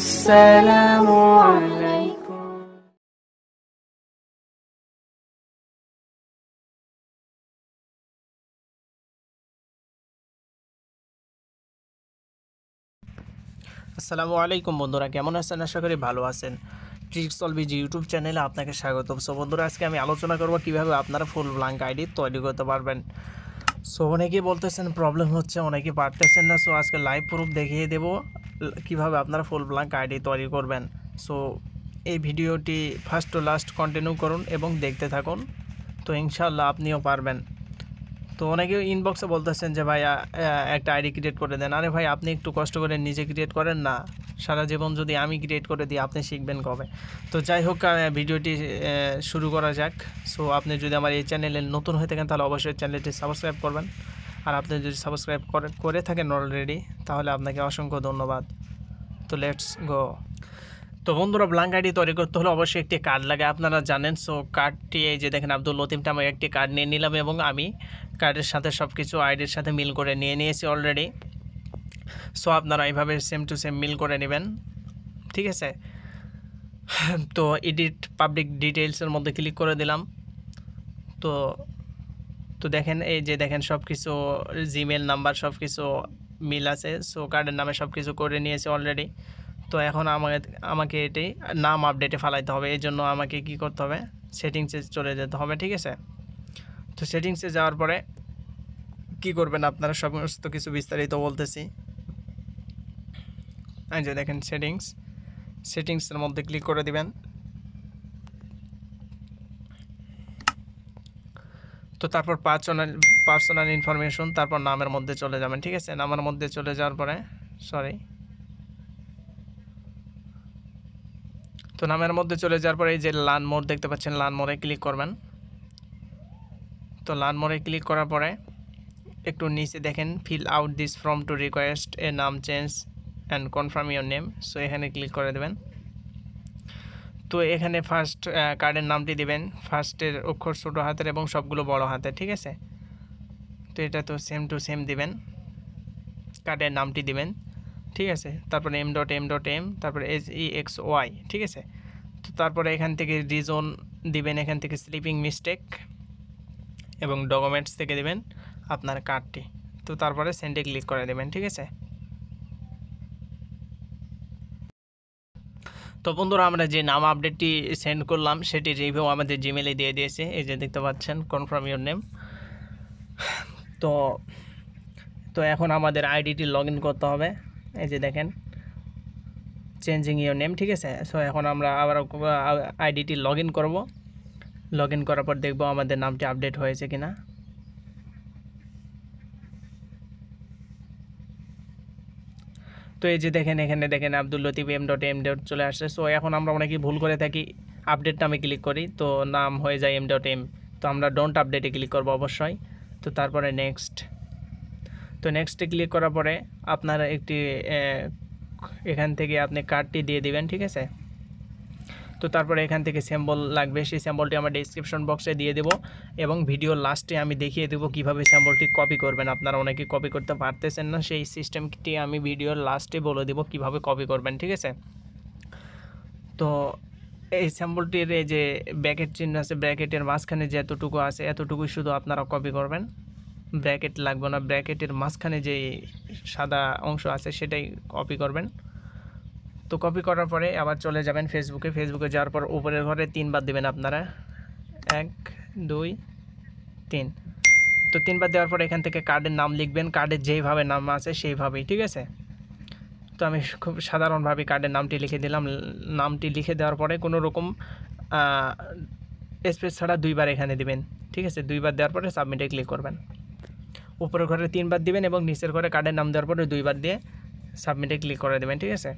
Assalamu Alaikum. আসসালামু আলাইকুম বন্ধুরা, কেমন আছেন? আশা করি ভালো আছেন। ট্রিক্স অল বিজি ইউটিউব চ্যানেলে আপনাকে স্বাগতম। সো বন্ধুরা, আজকে আমি আলোচনা করব কিভাবে আপনারা ফুল ব্ল্যাঙ্ক আইডি তৈরি করতে পারবেন। সো অনেকেই বলতেছেন প্রবলেম হচ্ছে, অনেকেই পারতেছেন না। সো আজকে লাইভ প্রুফ দেখিয়ে দেব কিভাবে আপনারা ফুল ব্ল্যাঙ্ক আইডি তৈরি করবেন। সো এই ভিডিওটি ফার্স্ট টু লাস্ট কন্টিনিউ করুন এবং দেখতে থাকুন, তো ইনশাআল্লাহ আপনিও পারবেন। তো অনেকে ইনবক্সে বলতেছেন যে ভাই একটা আইডি ক্রিয়েট করে দেন। আরে ভাই, আপনি একটু কষ্ট করে নিজে ক্রিয়েট করেন না, সারা জীবন যদি আমি ক্রিয়েট করে দিই আপনি শিখবেন কবে? তো যাই হোক, ভিডিওটি শুরু করা যাক। সো আপনি যদি আমার এই চ্যানেলে নতুন হয়ে থাকেন তাহলে অবশ্যই চ্যানেলটি সাবস্ক্রাইব করবেন, আর আপনি যদি সাবস্ক্রাইব করে থাকেন অলরেডি তাহলে আপনাকে অসংখ্য ধন্যবাদ। তো লেটস গো। তো বন্ধুরা, ব্ল্যাঙ্ক আইডি তৈরি করতে হলে অবশ্যই একটি কার্ড লাগে, আপনারা জানেন। সো কার্ডটি এই যে দেখেন, আব্দুল লতিফটা আমি একটি কার্ড নিয়ে নিলাম এবং আমি কার্ডের সাথে সব কিছু আইডির সাথে মিল করে নিয়েছি অলরেডি। সো আপনারা এইভাবে সেম টু সেম মিল করে নেবেন, ঠিক আছে? তো এডিট পাবলিক ডিটেইলসের মধ্যে ক্লিক করে দিলাম। তো তো দেখেন, এই যে দেখেন সব কিছু জিমেল নাম্বার সব কিছু মিল আছে। সো কার্ডের নামে সব কিছু করে নিয়েছি অলরেডি। তো এখন আমাকে এটি নাম আপডেটে ফেলাইতে হবে। এই জন্য আমাকে কি করতে হবে, সেটিংসে চলে যেতে হবে, ঠিক আছে? তো সেটিংসে যাওয়ার পরে কি করবেন আপনারা সমস্ত কিছু বিস্তারিত বলতেছি। এই যে দেখেন সেটিংসের মধ্যে ক্লিক করে দিবেন। তো তারপর পার্সোনাল ইনফরমেশন, তারপর নামের মধ্যে চলে যাবেন, ঠিক আছে? নামের মধ্যে চলে যাওয়ার পরে তো নামের মধ্যে চলে যাওয়ার পরে এই যে লার্ন মোর দেখতে পাচ্ছেন, লার্ন মোরে ক্লিক করবেন। তো লার্ন মোরে ক্লিক করার পরে একটু নিচে দেখেন fill out this form to request a name change and confirm your name. So এখানে ক্লিক করে দেবেন। তো এখানে ফার্স্ট কার্ডের নামটি দিবেন, ফার্স্টের অক্ষর ছোটো হাতের এবং সবগুলো বড় হাতের, ঠিক আছে? তো এটা তো সেম টু সেম দিবেন, কার্ডের নামটি দিবেন, ঠিক আছে? তারপরে m.m.m, তারপরে SEXY, ঠিক আছে? তো তারপরে এখান থেকে রিজন দিবেন, এখান থেকে স্লিপিং মিস্টেক, এবং ডকুমেন্টস থেকে দিবেন আপনার কার্ডটি। তো তারপরে সেন্ডে ক্লিক করে দেবেন, ঠিক আছে? তো বন্ধুরা, আমরা যে নাম আপডেটটি সেন্ড করলাম সেটি রিভিউ আমাদের জিমেলে দিয়ে দিয়েছে। এই যে দেখতে পাচ্ছেন, কনফার্ম ইউর নেম। তো এখন আমাদের আইডিটি লগ ইন করতে হবে। এই যে দেখেন চেঞ্জিং ইউর নেম, ঠিক আছে? সো এখন আমরা আবার আইডিটি লগ ইন করবো। লগ ইন করার পর দেখবো আমাদের নামটি আপডেট হয়েছে কিনা। তো এই যে দেখেন, এখানে দেখেন আব্দুল লতিফ m.m চলে আসছে। সো এখন আমরা অনেকেই ভুল করে থাকি, আপডেট নামে ক্লিক করি তো নাম হয়ে যায় m.m। তো আমরা ডোন্ট আপডেটে ক্লিক করবো অবশ্যই। তো তারপরে নেক্সটে ক্লিক করার পরে আপনারা একটি এখান থেকে আপনি কার্ডটি দিয়ে দিবেন, ঠিক আছে? তো তারপরে এখান থেকে সিম্বল লাগবে, সেই সিম্বলটি আমরা ডেসক্রিপশন বক্সে দিয়ে দেবো এবং ভিডিওর লাস্টে আমি দেখিয়ে দেবো কীভাবে সিম্বলটি কপি করবেন। আপনারা অনেকে কপি করতে পারতেছেন না, সেই সিস্টেমটি আমি ভিডিওর লাস্টে বলে দেবো কীভাবে কপি করবেন, ঠিক আছে? তো এই সিম্বলটির এই যে ব্র্যাকেট চিহ্ন আছে, ব্র্যাকেটের মাঝখানে যে এতটুকু আছে এতটুকুই শুধু আপনারা কপি করবেন, ব্র্যাকেট লাগবে না। ব্র্যাকেটের মাঝখানে যে সাদা অংশ আছে সেটাই কপি করবেন। তো কপি করার পরে আবার চলে যাবেন ফেসবুকে যাওয়ার পর উপরের ঘরে 3 বার দেবেন আপনারা, 1 2 3। তো 3 বার দেওয়ার পর এখান থেকে কার্ডের নাম লিখবেন, কার্ডের যেইভাবে নাম আছে সেইভাবেই, ঠিক আছে? তো আমি খুব সাধারণভাবে কার্ডের নামটি লিখে দিলাম। নামটি লিখে দেওয়ার পরে কোনো রকম স্পেস ছাড়া 2 বার এখানে দিবেন, ঠিক আছে? 2 বার দেওয়ার পরে সাবমিটে ক্লিক করবেন। উপরের ঘরে 3 বার দিবেন এবং নিচের ঘরে কার্ডের নাম দেওয়ার পরে 2 বার দিয়ে সাবমিটে ক্লিক করে দেবেন, ঠিক আছে?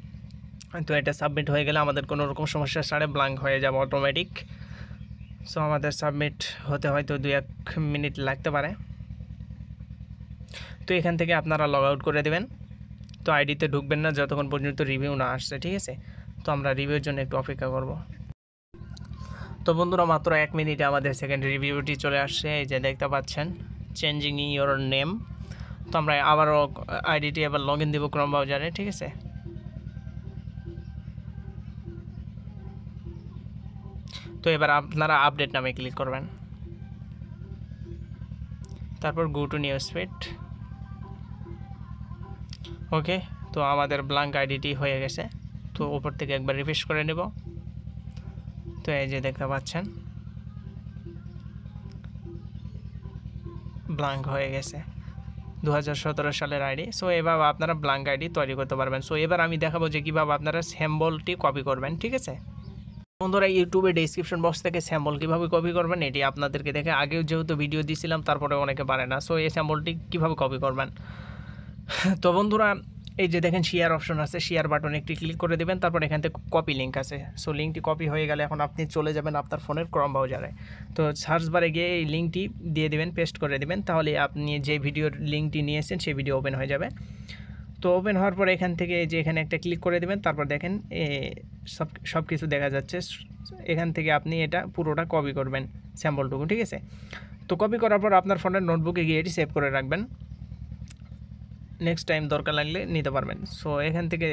তো এটা সাবমিট হয়ে গেলে আমাদের কোনো রকম সমস্যা ছাড়া ব্ল্যাঙ্ক হয়ে যাবে অটোমেটিক। সো আমাদের সাবমিট হতে হয়তো 2-1 মিনিট লাগতে পারে। তো এখান থেকে আপনারা লগ আউট করে দেবেন। তো আইডিতে ঢুকবেন না যতক্ষণ পর্যন্ত রিভিউ না আসছে, ঠিক আছে? তো আমরা রিভিউর জন্য একটু অপেক্ষা করব। তো বন্ধুরা মাত্র 1 মিনিটে আমাদের সেকেন্ড রিভিউটি চলে আসছে, এই যে দেখতে পাচ্ছেন চেঞ্জিং ইওর নেম। তো আমরা আবারও আইডিটি এবার লগ ইন দেবো ক্রোম ব্রাউজারে, ঠিক আছে। তো এবার আপনারা আপডেট নামে ক্লিক করবেন, তারপর গো টু নিউজ ফিড। ওকে, তো আমাদের ব্ল্যাঙ্ক আইডিটি হয়ে গেছে। তো উপর থেকে একবার রিফ্রেশ করে নেব। তো এই যে দেখতে পাচ্ছেন ব্ল্যাঙ্ক হয়ে গেছে 2017 সালের আইডি। সো এভাবে আপনারা ব্ল্যাঙ্ক আইডি তৈরি করতে পারবেন। সো এবার আমি দেখাবো যে কীভাবে আপনারা স্যাম্পলটি কপি করবেন, ঠিক আছে। বন্ধুরা ইউটিউবে ডেসক্রিপশন বক্স থেকে স্যাম্পল কীভাবে কপি করবেন এটি আপনাদেরকে দেখে আগেও যেহেতু ভিডিও দিয়েছিলাম, তারপরে অনেকে পারে না। সো এই স্যাম্পলটি কীভাবে কপি করবেন, তো বন্ধুরা এই যে দেখেন শেয়ার অপশন আছে, শেয়ার বাটনে একটি ক্লিক করে দেবেন, তারপর এখান থেকে কপি লিঙ্ক আছে। সো লিঙ্কটি কপি হয়ে গেলে এখন আপনি চলে যাবেন আপনার ফোনের ক্রোম ব্রাউজারে। তো সার্চ বারে গিয়ে এই লিঙ্কটি দিয়ে দেবেন, পেস্ট করে দেবেন, তাহলে আপনি যে ভিডিওর লিঙ্কটি নিয়েছেন সেই ভিডিও ওপেন হয়ে যাবে। তো ওপেন হওয়ার পর এখান থেকে যে এখানে একটা ক্লিক করে দেবেন, তারপর দেখেন সব কিছু দেখা যাচ্ছে। এখান থেকে আপনি এটা পুরোটা কপি করবেন স্যাম্পলটুকু, ঠিক আছে। তো কপি করার পর আপনার ফোনের নোটবুকে গিয়ে এটি সেভ করে রাখবেন, নেক্সট টাইম দরকার লাগলে নিতে পারবেন। সো এখান থেকে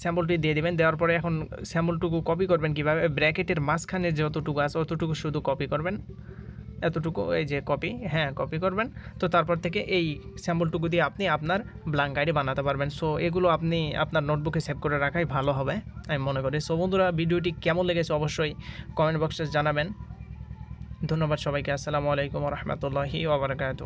স্যাম্পলটি দিয়ে দেবেন, দেওয়ার পরে এখন স্যাম্পলটুকু কপি করবেন কীভাবে, ব্র্যাকেটের মাঝখানে যতটুকু আছে অতটুকু শুধু কপি করবেন, এতটুকু এই যে কপি করবেন। তো তারপর থেকে এই স্যাম্পলটুকু দিয়ে আপনি আপনার ব্ল্যাঙ্ক আইডি বানাতে পারবেন। সো এগুলো আপনি আপনার নোটবুকে সেভ করে রাখাই ভালো হবে আমি মনে করি। সো বন্ধুরা ভিডিওটি কেমন লেগেছে অবশ্যই কমেন্ট বক্সে জানাবেন। ধন্যবাদ সবাইকে। আসসালামু আলাইকুম ওয়া রাহমাতুল্লাহি ওয়া বারাকাতুহু।